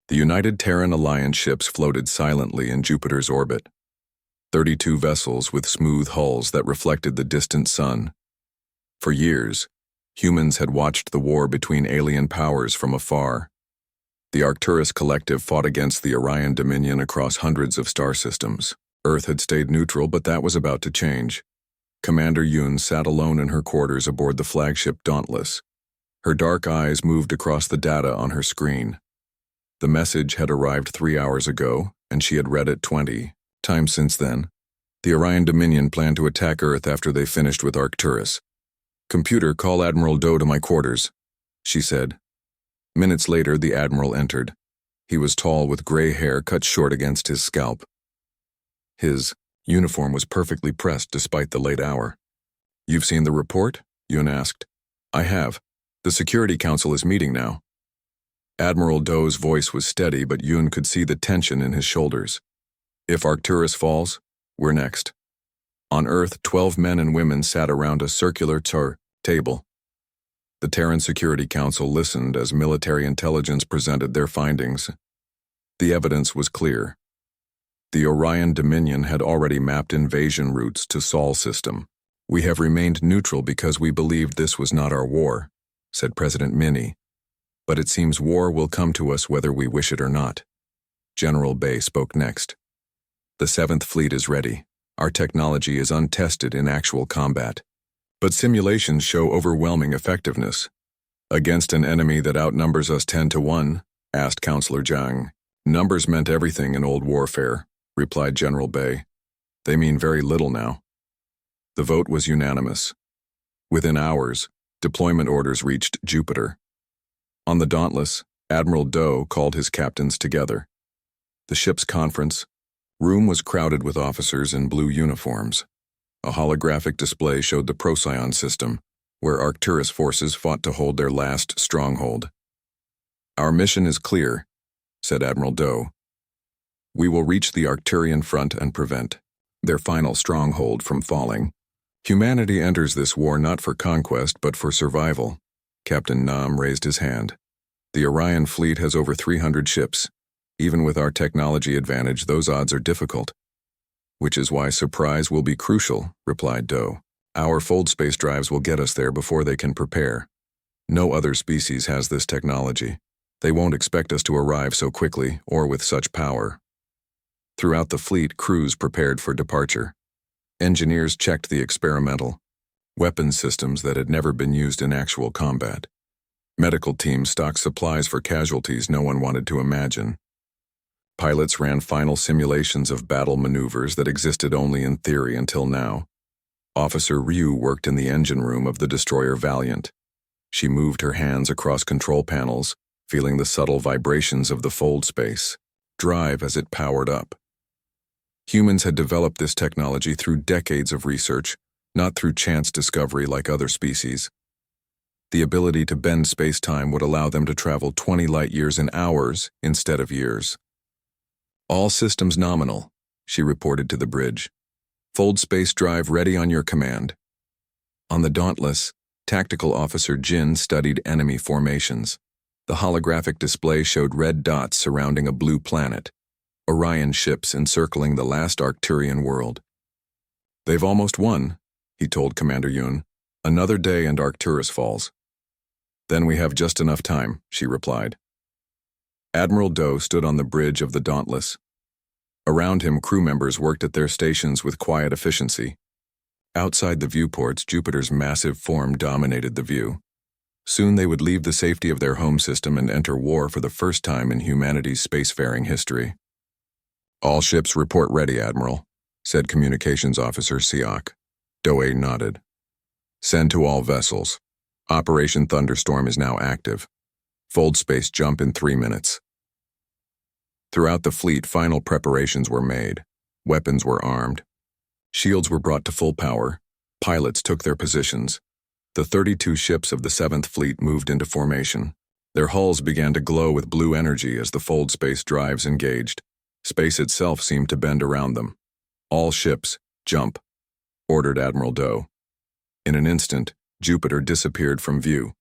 The United Terran Alliance ships floated silently in Jupiter's orbit. 32 vessels with smooth hulls that reflected the distant sun. For years, humans had watched the war between alien powers from afar. The Arcturus Collective fought against the Orion Dominion across hundreds of star systems. Earth had stayed neutral, but that was about to change. Commander Yoon sat alone in her quarters aboard the flagship Dauntless. Her dark eyes moved across the data on her screen. The message had arrived 3 hours ago, and she had read it 20 times since then. The Orion Dominion planned to attack Earth after they finished with Arcturus. "Computer, call Admiral Doe to my quarters," she said. Minutes later, the Admiral entered. He was tall with gray hair cut short against his scalp. His uniform was perfectly pressed despite the late hour. "You've seen the report?" Yoon asked. "I have. The Security Council is meeting now." Admiral Doe's voice was steady, but Yoon could see the tension in his shoulders. "If Arcturus falls, we're next." On Earth, 12 men and women sat around a circular table. The Terran Security Council listened as military intelligence presented their findings. The evidence was clear. The Orion Dominion had already mapped invasion routes to Sol system. "We have remained neutral because we believed this was not our war," said President Minnie. "But it seems war will come to us whether we wish it or not." General Bay spoke next. "The 7th Fleet is ready. Our technology is untested in actual combat. But simulations show overwhelming effectiveness." "Against an enemy that outnumbers us 10 to 1, asked Counselor Zhang. "Numbers meant everything in old warfare," replied General Bay. "They mean very little now." The vote was unanimous. Within hours, deployment orders reached Jupiter. On the Dauntless, Admiral Doe called his captains together. The ship's conference room was crowded with officers in blue uniforms. A holographic display showed the Procyon system, where Arcturus forces fought to hold their last stronghold. "Our mission is clear," said Admiral Doe. "We will reach the Arcturian front and prevent their final stronghold from falling. Humanity enters this war not for conquest but for survival." Captain Nam raised his hand. "The Orion fleet has over 300 ships. Even with our technology advantage, those odds are difficult." "Which is why surprise will be crucial," replied Doe. "Our fold space drives will get us there before they can prepare. No other species has this technology. They won't expect us to arrive so quickly or with such power." Throughout the fleet, crews prepared for departure. Engineers checked the experimental weapons systems that had never been used in actual combat. Medical teams stocked supplies for casualties no one wanted to imagine. Pilots ran final simulations of battle maneuvers that existed only in theory until now. Officer Ryu worked in the engine room of the destroyer Valiant. She moved her hands across control panels, feeling the subtle vibrations of the fold space drive as it powered up. Humans had developed this technology through decades of research, not through chance discovery like other species. The ability to bend space-time would allow them to travel 20 light-years in hours instead of years. "All systems nominal," she reported to the bridge. "Fold space drive ready on your command." On the Dauntless, Tactical Officer Jin studied enemy formations. The holographic display showed red dots surrounding a blue planet, Orion ships encircling the last Arcturian world. "They've almost won," he told Commander Yoon. "Another day and Arcturus falls." "Then we have just enough time," she replied. Admiral Doe stood on the bridge of the Dauntless. Around him, crew members worked at their stations with quiet efficiency. Outside the viewports, Jupiter's massive form dominated the view. Soon they would leave the safety of their home system and enter war for the first time in humanity's spacefaring history. "All ships report ready, Admiral," said Communications Officer Siak. Doe nodded. "Send to all vessels. Operation Thunderstorm is now active. Fold space jump in 3 minutes." Throughout the fleet, final preparations were made. Weapons were armed. Shields were brought to full power. Pilots took their positions. The 32 ships of the 7th Fleet moved into formation. Their hulls began to glow with blue energy as the fold space drives engaged. Space itself seemed to bend around them. "All ships, jump," ordered Admiral Doe. In an instant, Jupiter disappeared from view.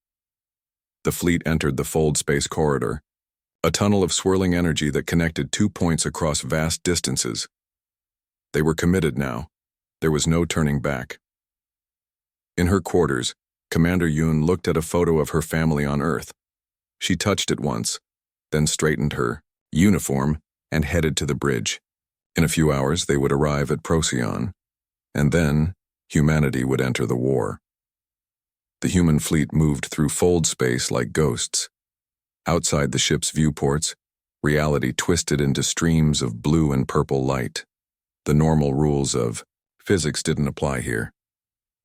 The fleet entered the fold space corridor. a tunnel of swirling energy that connected 2 points across vast distances. They were committed now. There was no turning back. In her quarters, Commander Yoon looked at a photo of her family on Earth. She touched it once, then straightened her uniform and headed to the bridge. In a few hours, they would arrive at Procyon, and then humanity would enter the war. The human fleet moved through fold space like ghosts. Outside the ship's viewports, reality twisted into streams of blue and purple light. The normal rules of physics didn't apply here.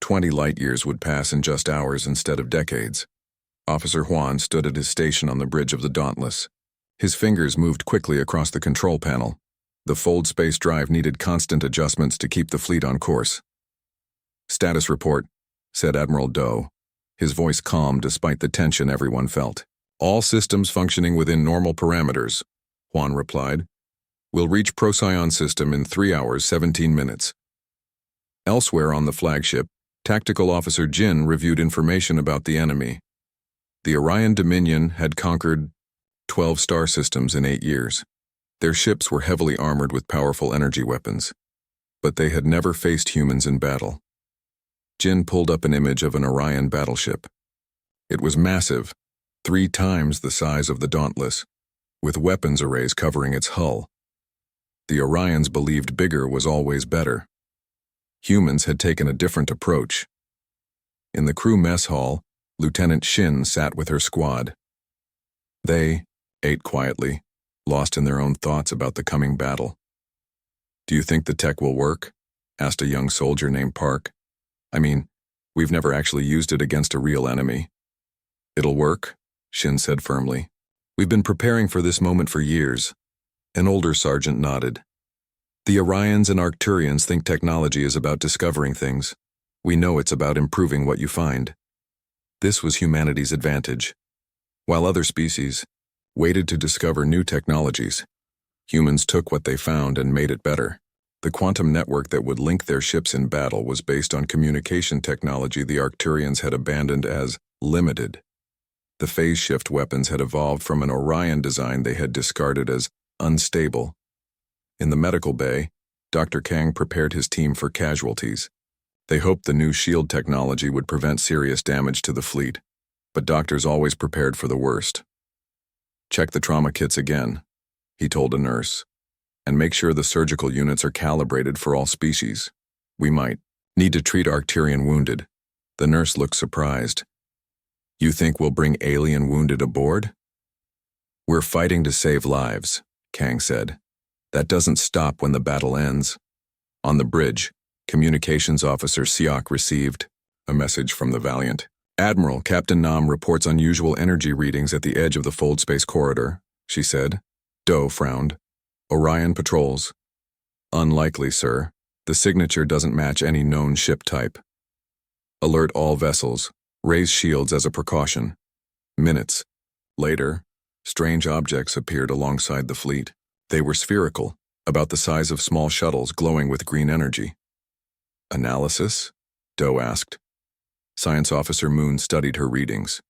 20 light years would pass in just hours instead of decades. Officer Huan stood at his station on the bridge of the Dauntless. His fingers moved quickly across the control panel. The fold space drive needed constant adjustments to keep the fleet on course. "Status report," said Admiral Do, his voice calm despite the tension everyone felt. "All systems functioning within normal parameters," Huan replied. "We'll reach Procyon system in 3 hours, 17 minutes. Elsewhere on the flagship, Tactical Officer Jin reviewed information about the enemy. The Orion Dominion had conquered 12 star systems in 8 years. Their ships were heavily armored with powerful energy weapons, but they had never faced humans in battle. Jin pulled up an image of an Orion battleship. It was massive, 3 times the size of the Dauntless, with weapons arrays covering its hull. The Orions believed bigger was always better. Humans had taken a different approach. In the crew mess hall, Lieutenant Shin sat with her squad. They ate quietly, lost in their own thoughts about the coming battle. "Do you think the tech will work?" asked a young soldier named Park. "I mean, we've never actually used it against a real enemy." "It'll work," Shin said firmly. "We've been preparing for this moment for years." An older sergeant nodded. "The Orions and Arcturians think technology is about discovering things. We know it's about improving what you find." This was humanity's advantage. While other species waited to discover new technologies, humans took what they found and made it better. The quantum network that would link their ships in battle was based on communication technology the Arcturians had abandoned as limited. The phase shift weapons had evolved from an Orion design they had discarded as unstable. In the medical bay, Dr. Kang prepared his team for casualties. They hoped the new shield technology would prevent serious damage to the fleet, but doctors always prepared for the worst. "Check the trauma kits again," he told a nurse, "and make sure the surgical units are calibrated for all species. We might need to treat Arcturian wounded." The nurse looked surprised. "You think we'll bring alien wounded aboard?" "We're fighting to save lives," Kang said. "That doesn't stop when the battle ends." On the bridge, Communications Officer Seok received a message from the Valiant. "Admiral, Captain Nam reports unusual energy readings at the edge of the fold space corridor," she said. Do frowned. "Orion patrols." "Unlikely, sir. The signature doesn't match any known ship type." "Alert all vessels. Raise shields as a precaution." Minutes later, strange objects appeared alongside the fleet. They were spherical, about the size of small shuttles glowing with green energy. "Analysis?" Do asked. Science Officer Moon studied her readings.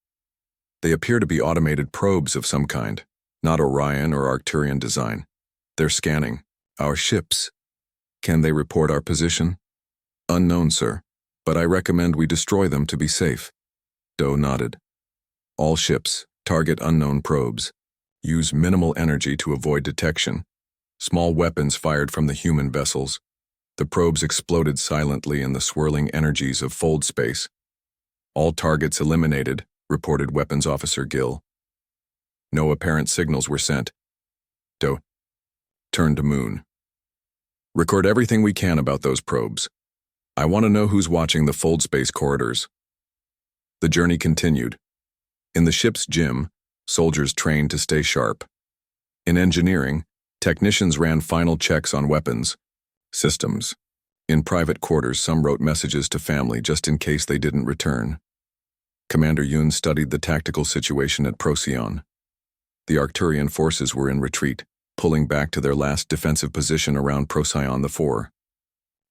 "They appear to be automated probes of some kind, not Orion or Arcturian design. They're scanning our ships. Can they report our position?" "Unknown, sir, but I recommend we destroy them to be safe." Do nodded. "All ships, target unknown probes. Use minimal energy to avoid detection. Small weapons fired from the human vessels. The probes exploded silently in the swirling energies of fold space. All targets eliminated, reported Weapons Officer Gill. No apparent signals were sent. Do turned to Moon. Record everything we can about those probes. I want to know who's watching the fold space corridors. The journey continued. In the ship's gym, soldiers trained to stay sharp. In engineering, technicians ran final checks on weapons systems. In private quarters, some wrote messages to family just in case they didn't return. Commander Yoon studied the tactical situation at Procyon. The Arcturian forces were in retreat, pulling back to their last defensive position around Procyon IV.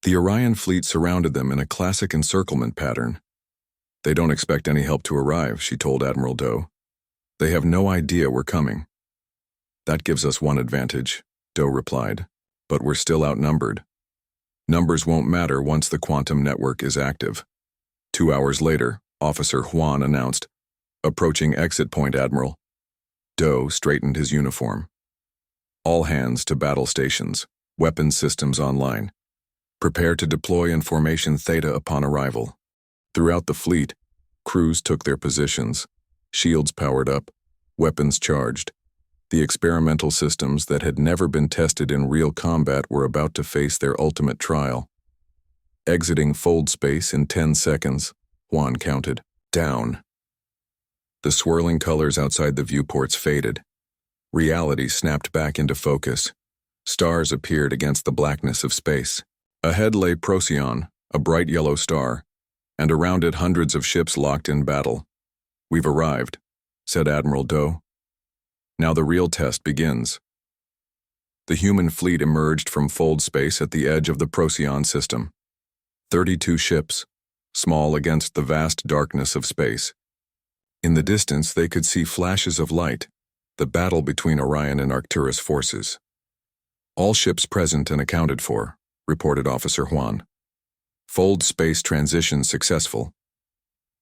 The Orion fleet surrounded them in a classic encirclement pattern. "They don't expect any help to arrive," she told Admiral Do. "They have no idea we're coming." That gives us one advantage, Doe replied. But we're still outnumbered. Numbers won't matter once the quantum network is active. 2 hours later, Officer Juan announced, "Approaching exit point, Admiral." Doe straightened his uniform. "All hands to battle stations. Weapons systems online. Prepare to deploy in Formation Theta upon arrival." Throughout the fleet, crews took their positions, shields powered up, weapons charged. The experimental systems that had never been tested in real combat were about to face their ultimate trial. Exiting fold space in 10 seconds, Juan counted. Down. The swirling colors outside the viewports faded. Reality snapped back into focus. Stars appeared against the blackness of space. Ahead lay Procyon, a bright yellow star, and around it hundreds of ships locked in battle. "We've arrived," said Admiral Doe. "Now the real test begins." The human fleet emerged from fold space at the edge of the Procyon system. 32 ships, small against the vast darkness of space. In the distance they could see flashes of light, the battle between Orion and Arcturus forces. "All ships present and accounted for," reported Officer Juan. "Fold space transition successful."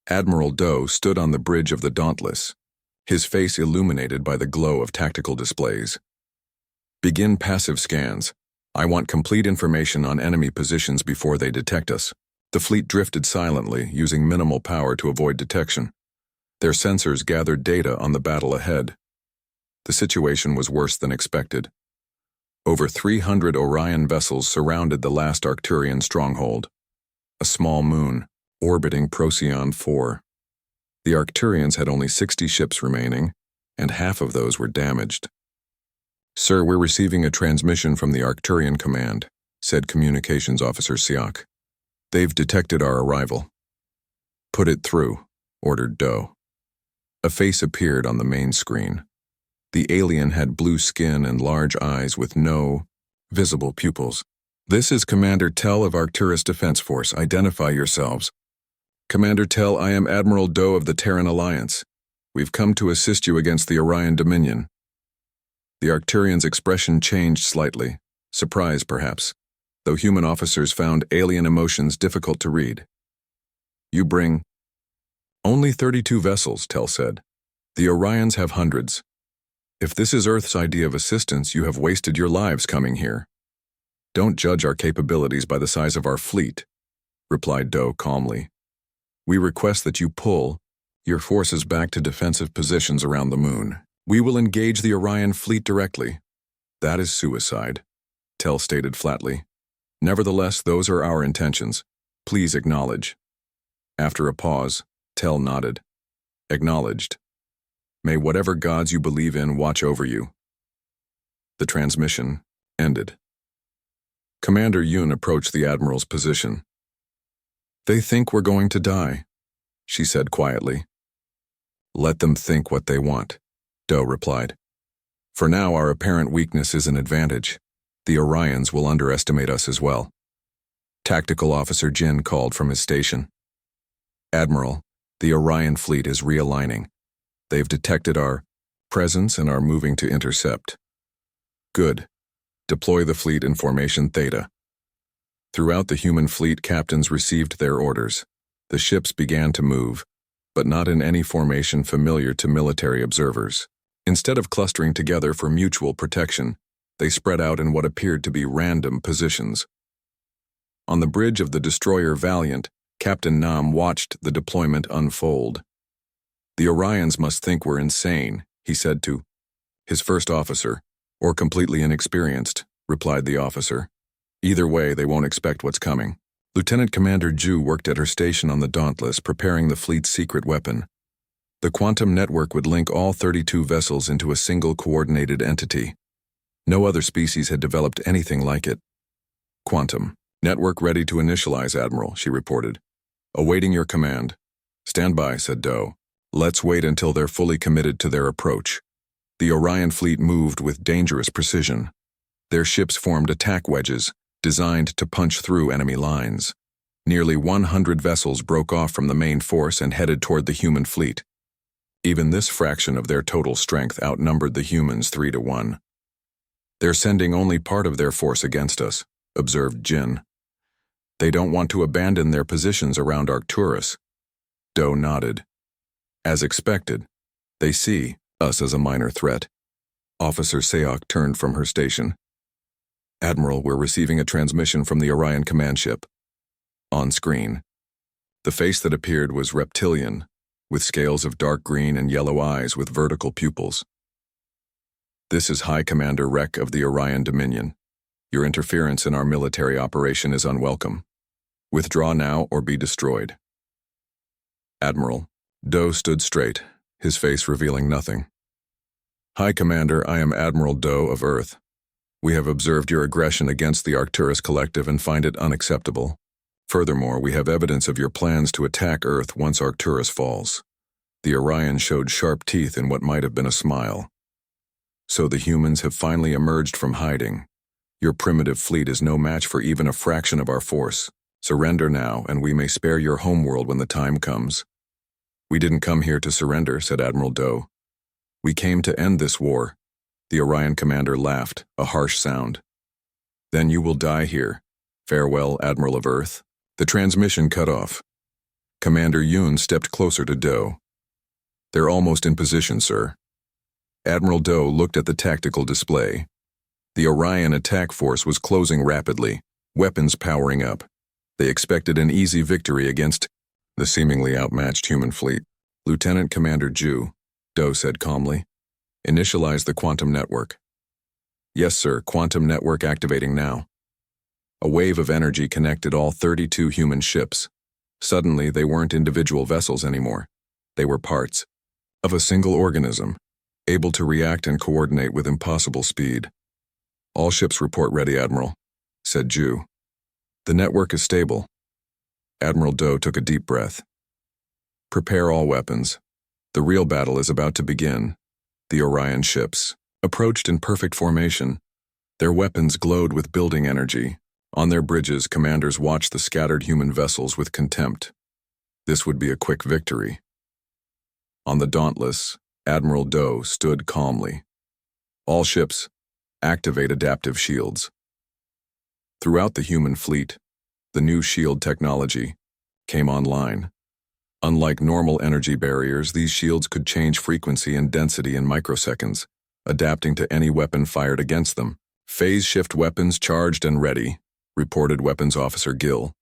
Admiral Doe stood on the bridge of the Dauntless, his face illuminated by the glow of tactical displays. "Begin passive scans. I want complete information on enemy positions before they detect us." The fleet drifted silently, using minimal power to avoid detection. Their sensors gathered data on the battle ahead. The situation was worse than expected. Over 300 Orion vessels surrounded the last Arcturian stronghold, a small moon, orbiting Procyon 4. The Arcturians had only 60 ships remaining, and half of those were damaged. "Sir, we're receiving a transmission from the Arcturian command," said Communications Officer Siak. "They've detected our arrival." "Put it through," ordered Doe. A face appeared on the main screen. The alien had blue skin and large eyes with no visible pupils. "This is Commander Tell of Arcturus Defense Force. Identify yourselves." "Commander Tell, I am Admiral Doe of the Terran Alliance. We've come to assist you against the Orion Dominion." The Arcturian's expression changed slightly, surprise perhaps, though human officers found alien emotions difficult to read. "You bring—" "Only 32 vessels," Tell said. "The Orions have hundreds. If this is Earth's idea of assistance, you have wasted your lives coming here." "Don't judge our capabilities by the size of our fleet," replied Doe calmly. "We request that you pull your forces back to defensive positions around the moon. We will engage the Orion fleet directly." "That is suicide," Tell stated flatly. "Nevertheless, those are our intentions. Please acknowledge." After a pause, Tell nodded. "Acknowledged. May whatever gods you believe in watch over you." The transmission ended. Commander Yun approached the Admiral's position. "They think we're going to die," she said quietly. "Let them think what they want," Doe replied. "For now, our apparent weakness is an advantage. The Orions will underestimate us as well." Tactical Officer Jin called from his station. "Admiral, the Orion fleet is realigning. They've detected our presence and are moving to intercept." "Good. Deploy the fleet in Formation Theta." Throughout the human fleet, captains received their orders. The ships began to move, but not in any formation familiar to military observers. Instead of clustering together for mutual protection, they spread out in what appeared to be random positions. On the bridge of the destroyer Valiant, Captain Nam watched the deployment unfold. "The Orions must think we're insane," he said to his first officer. "Or completely inexperienced," replied the officer. "Either way, they won't expect what's coming." Lieutenant Commander Ju worked at her station on the Dauntless, preparing the fleet's secret weapon. The quantum network would link all 32 vessels into a single coordinated entity. No other species had developed anything like it. "Quantum. Network ready to initialize, Admiral," she reported. "Awaiting your command." "Stand by," said Doe. "Let's wait until they're fully committed to their approach." The Orion fleet moved with dangerous precision. Their ships formed attack wedges, designed to punch through enemy lines. Nearly 100 vessels broke off from the main force and headed toward the human fleet. Even this fraction of their total strength outnumbered the humans 3-1. "They're sending only part of their force against us," observed Jin. "They don't want to abandon their positions around Arcturus." Do nodded. "As expected, they see us as a minor threat." Officer Seok turned from her station. "Admiral, we're receiving a transmission from the Orion command ship." On screen, the face that appeared was reptilian, with scales of dark green and yellow eyes with vertical pupils. "This is High Commander Rek of the Orion Dominion. Your interference in our military operation is unwelcome. Withdraw now or be destroyed." "Admiral." Do stood straight, his face revealing nothing. "High Commander, I am Admiral Do of Earth. We have observed your aggression against the Arcturus Collective and find it unacceptable. Furthermore, we have evidence of your plans to attack Earth once Arcturus falls." The Orion showed sharp teeth in what might have been a smile. "So the humans have finally emerged from hiding. Your primitive fleet is no match for even a fraction of our force. Surrender now, and we may spare your homeworld when the time comes." "We didn't come here to surrender," said Admiral Do. "We came to end this war." The Orion commander laughed, a harsh sound. "Then you will die here. Farewell, Admiral of Earth." The transmission cut off. Commander Yoon stepped closer to Do. "They're almost in position, sir." Admiral Do looked at the tactical display. The Orion attack force was closing rapidly, weapons powering up. They expected an easy victory against the seemingly outmatched human fleet. "Lieutenant Commander Ju," Do said calmly, "initialize the quantum network." "Yes, sir, quantum network activating now." A wave of energy connected all 32 human ships. Suddenly, they weren't individual vessels anymore. They were parts of a single organism, able to react and coordinate with impossible speed. "All ships report ready, Admiral," said Ju. "The network is stable." Admiral Do took a deep breath. "Prepare all weapons. The real battle is about to begin." The Orion ships approached in perfect formation. Their weapons glowed with building energy. On their bridges, commanders watched the scattered human vessels with contempt. This would be a quick victory. On the Dauntless, Admiral Do stood calmly. "All ships, activate adaptive shields." Throughout the human fleet, the new shield technology came online. Unlike normal energy barriers, these shields could change frequency and density in microseconds, adapting to any weapon fired against them. "Phase shift weapons charged and ready," reported Weapons Officer Gill.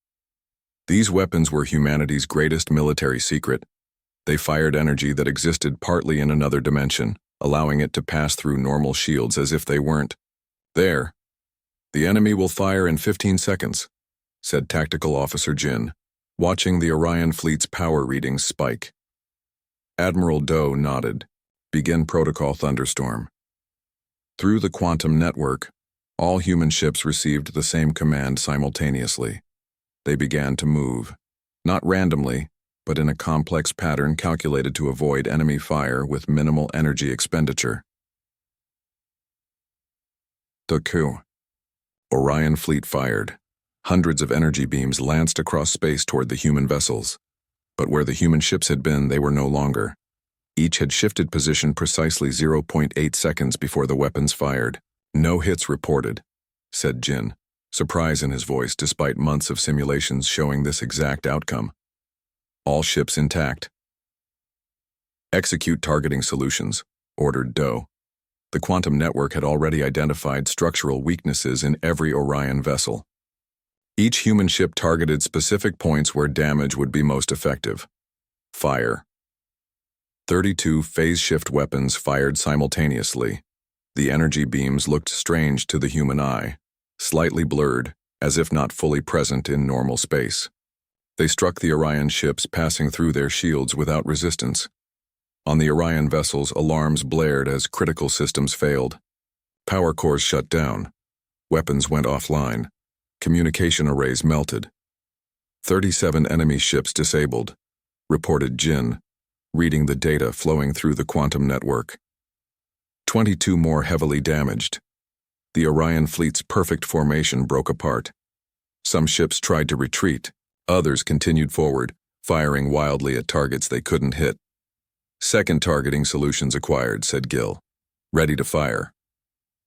These weapons were humanity's greatest military secret. They fired energy that existed partly in another dimension, allowing it to pass through normal shields as if they weren't there. "The enemy will fire in 15 seconds, said Tactical Officer Jin, watching the Orion fleet's power readings spike. Admiral Do nodded. "Begin Protocol Thunderstorm." Through the quantum network, all human ships received the same command simultaneously. They began to move, not randomly, but in a complex pattern calculated to avoid enemy fire with minimal energy expenditure. Doku. Orion fleet fired. Hundreds of energy beams lanced across space toward the human vessels. But where the human ships had been, they were no longer. Each had shifted position precisely 0.8 seconds before the weapons fired. "No hits reported," said Jin, surprise in his voice despite months of simulations showing this exact outcome. "All ships intact." "Execute targeting solutions," ordered Do. The quantum network had already identified structural weaknesses in every Orion vessel. Each human ship targeted specific points where damage would be most effective. Fire. 32 phase shift weapons fired simultaneously. The energy beams looked strange to the human eye, slightly blurred, as if not fully present in normal space. They struck the Orion ships, passing through their shields without resistance. On the Orion vessels, alarms blared as critical systems failed. Power cores shut down. Weapons went offline. Communication arrays melted. 37 enemy ships disabled, reported Jin, reading the data flowing through the quantum network. 22 more heavily damaged. The Orion fleet's perfect formation broke apart. Some ships tried to retreat, others continued forward, firing wildly at targets they couldn't hit. Second targeting solutions acquired, said Gil. Ready to fire.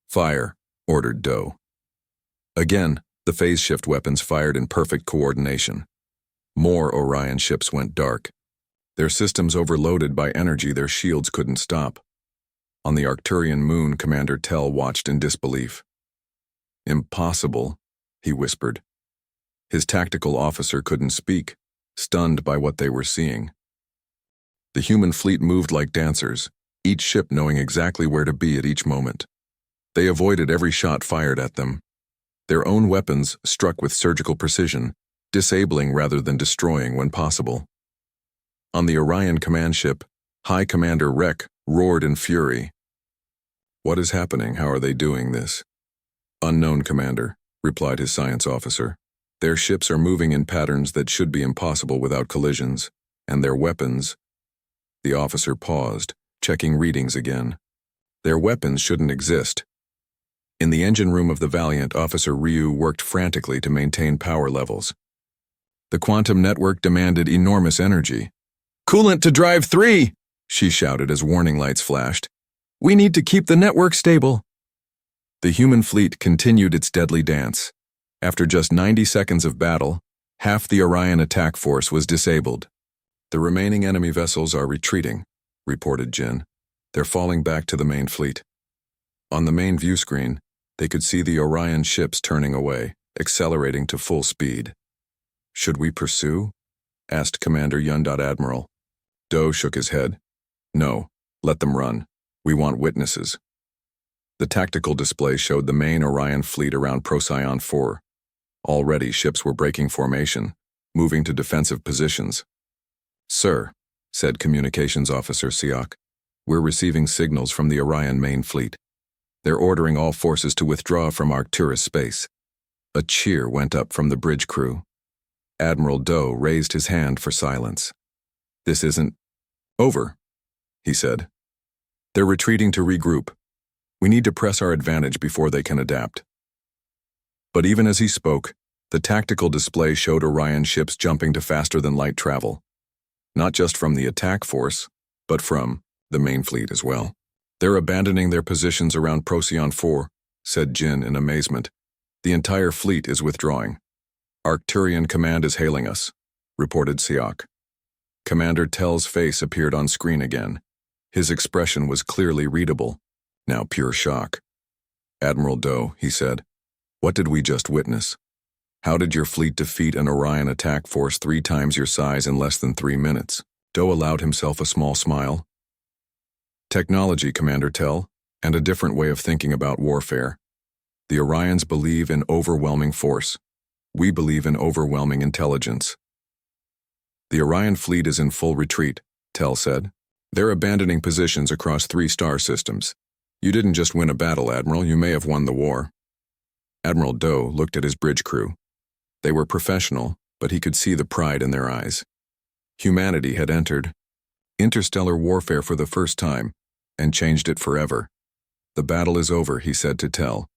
Fire, ordered Doe. Again, the phase shift weapons fired in perfect coordination. More Orion ships went dark. Their systems overloaded by energy their shields couldn't stop. On the Arcturian moon, Commander Tell watched in disbelief. Impossible, he whispered. His tactical officer couldn't speak, stunned by what they were seeing. The human fleet moved like dancers, each ship knowing exactly where to be at each moment. They avoided every shot fired at them. Their own weapons struck with surgical precision, disabling rather than destroying when possible. On the Orion command ship, High Commander Rek roared in fury. What is happening? How are they doing this? Unknown, Commander, replied his science officer. Their ships are moving in patterns that should be impossible without collisions, and their weapons. The officer paused, checking readings again. Their weapons shouldn't exist. In the engine room of the Valiant, Officer Ryu worked frantically to maintain power levels. The quantum network demanded enormous energy. Coolant to drive 3, she shouted as warning lights flashed. We need to keep the network stable. The human fleet continued its deadly dance. After just 90 seconds of battle, half the Orion attack force was disabled. The remaining enemy vessels are retreating, reported Jin. They're falling back to the main fleet. On the main view screen, they could see the Orion ships turning away, accelerating to full speed. Should we pursue? Asked Commander Yun. Admiral. Doe shook his head. No, let them run. We want witnesses. The tactical display showed the main Orion fleet around Procyon 4. Already ships were breaking formation, moving to defensive positions. Sir, said Communications Officer Siak, we're receiving signals from the Orion main fleet. They're ordering all forces to withdraw from Arcturus space. A cheer went up from the bridge crew. Admiral Doe raised his hand for silence. This isn't over, he said. They're retreating to regroup. We need to press our advantage before they can adapt. But even as he spoke, the tactical display showed Orion ships jumping to faster-than-light travel. Not just from the attack force, but from the main fleet as well. They're abandoning their positions around Procyon 4, said Jin in amazement. The entire fleet is withdrawing. Arcturian command is hailing us, reported Siak. Commander Tell's face appeared on screen again. His expression was clearly readable, now pure shock. Admiral Doe, he said, what did we just witness? How did your fleet defeat an Orion attack force 3 times your size in less than 3 minutes? Doe allowed himself a small smile. Technology, Commander Tell, and a different way of thinking about warfare. The Orions believe in overwhelming force. We believe in overwhelming intelligence. The Orion fleet is in full retreat, Tell said. They're abandoning positions across 3 star systems. You didn't just win a battle, Admiral, you may have won the war. Admiral Doe looked at his bridge crew. They were professional, but he could see the pride in their eyes. Humanity had entered interstellar warfare for the first time, and changed it forever. The battle is over, he said to Tell.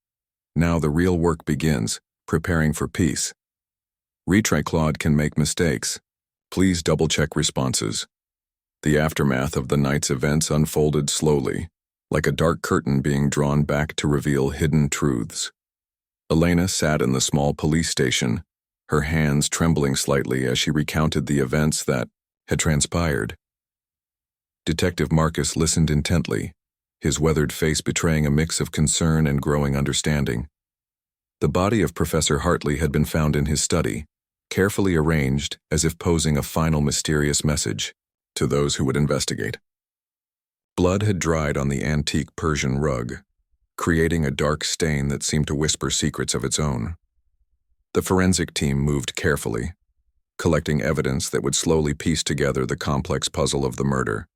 Now the real work begins, preparing for peace. Retriclaude can make mistakes. Please double-check responses. The aftermath of the night's events unfolded slowly, like a dark curtain being drawn back to reveal hidden truths. Elena sat in the small police station, her hands trembling slightly as she recounted the events that had transpired. Detective Marcus listened intently, his weathered face betraying a mix of concern and growing understanding. The body of Professor Hartley had been found in his study, carefully arranged as if posing a final mysterious message to those who would investigate. Blood had dried on the antique Persian rug, creating a dark stain that seemed to whisper secrets of its own. The forensic team moved carefully, collecting evidence that would slowly piece together the complex puzzle of the murder.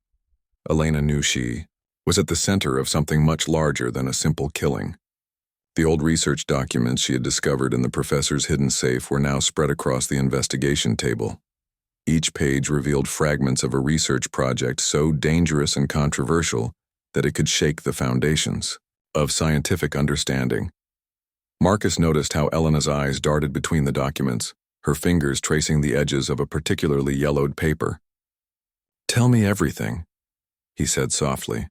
Elena knew she was at the center of something much larger than a simple killing. The old research documents she had discovered in the professor's hidden safe were now spread across the investigation table. Each page revealed fragments of a research project so dangerous and controversial that it could shake the foundations of scientific understanding. Marcus noticed how Elena's eyes darted between the documents, her fingers tracing the edges of a particularly yellowed paper. Tell me everything. he said softly,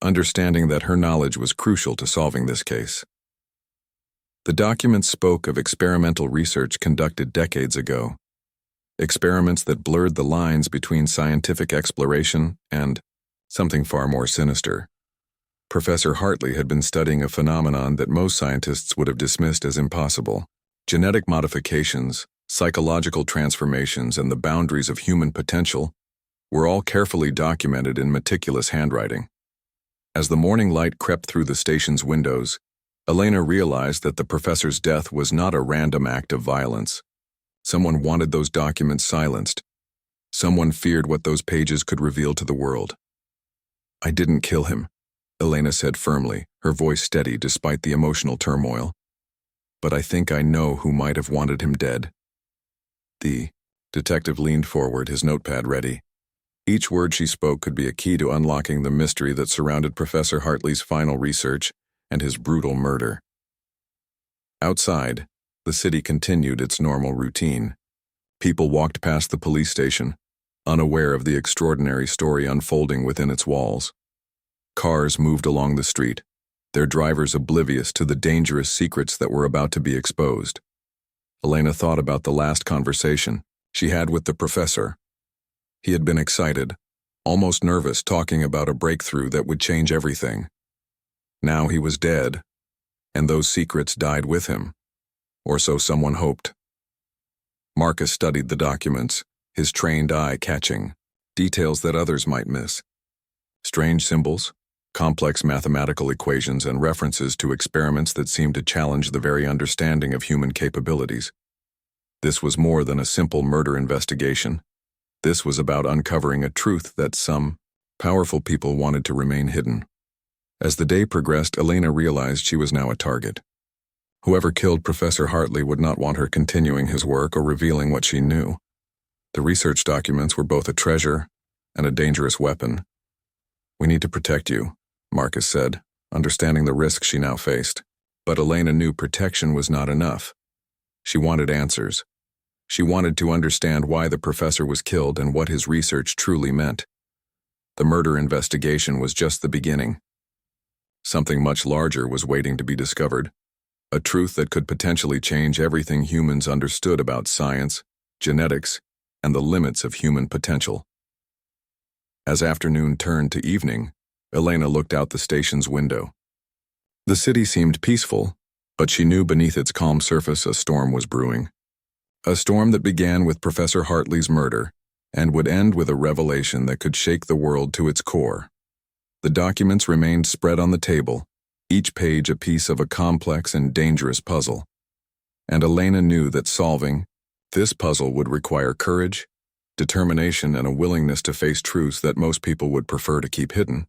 understanding that her knowledge was crucial to solving this case. The documents spoke of experimental research conducted decades ago, experiments that blurred the lines between scientific exploration and something far more sinister. Professor Hartley had been studying a phenomenon that most scientists would have dismissed as impossible. Genetic modifications, psychological transformations, and the boundaries of human potential were all carefully documented in meticulous handwriting. As the morning light crept through the station's windows, Elena realized that the professor's death was not a random act of violence. Someone wanted those documents silenced. Someone feared what those pages could reveal to the world. "I didn't kill him," Elena said firmly, her voice steady despite the emotional turmoil. "But I think I know who might have wanted him dead." The detective leaned forward, his notepad ready. Each word she spoke could be a key to unlocking the mystery that surrounded Professor Hartley's final research and his brutal murder. Outside, the city continued its normal routine. People walked past the police station, unaware of the extraordinary story unfolding within its walls. Cars moved along the street, their drivers oblivious to the dangerous secrets that were about to be exposed. Elena thought about the last conversation she had with the professor. He had been excited, almost nervous, talking about a breakthrough that would change everything. Now he was dead, and those secrets died with him, or so someone hoped. Marcus studied the documents, his trained eye catching details that others might miss. Strange symbols, complex mathematical equations, and references to experiments that seemed to challenge the very understanding of human capabilities. This was more than a simple murder investigation. This was about uncovering a truth that some powerful people wanted to remain hidden. As the day progressed, Elena realized she was now a target. Whoever killed Professor Hartley would not want her continuing his work or revealing what she knew. The research documents were both a treasure and a dangerous weapon. "We need to protect you," Marcus said, understanding the risk she now faced. But Elena knew protection was not enough. She wanted answers. She wanted to understand why the professor was killed and what his research truly meant. The murder investigation was just the beginning. Something much larger was waiting to be discovered, a truth that could potentially change everything humans understood about science, genetics, and the limits of human potential. As afternoon turned to evening, Elena looked out the station's window. The city seemed peaceful, but she knew beneath its calm surface a storm was brewing. A storm that began with Professor Hartley's murder and would end with a revelation that could shake the world to its core. The documents remained spread on the table, each page a piece of a complex and dangerous puzzle. And Elena knew that solving this puzzle would require courage, determination, and a willingness to face truths that most people would prefer to keep hidden.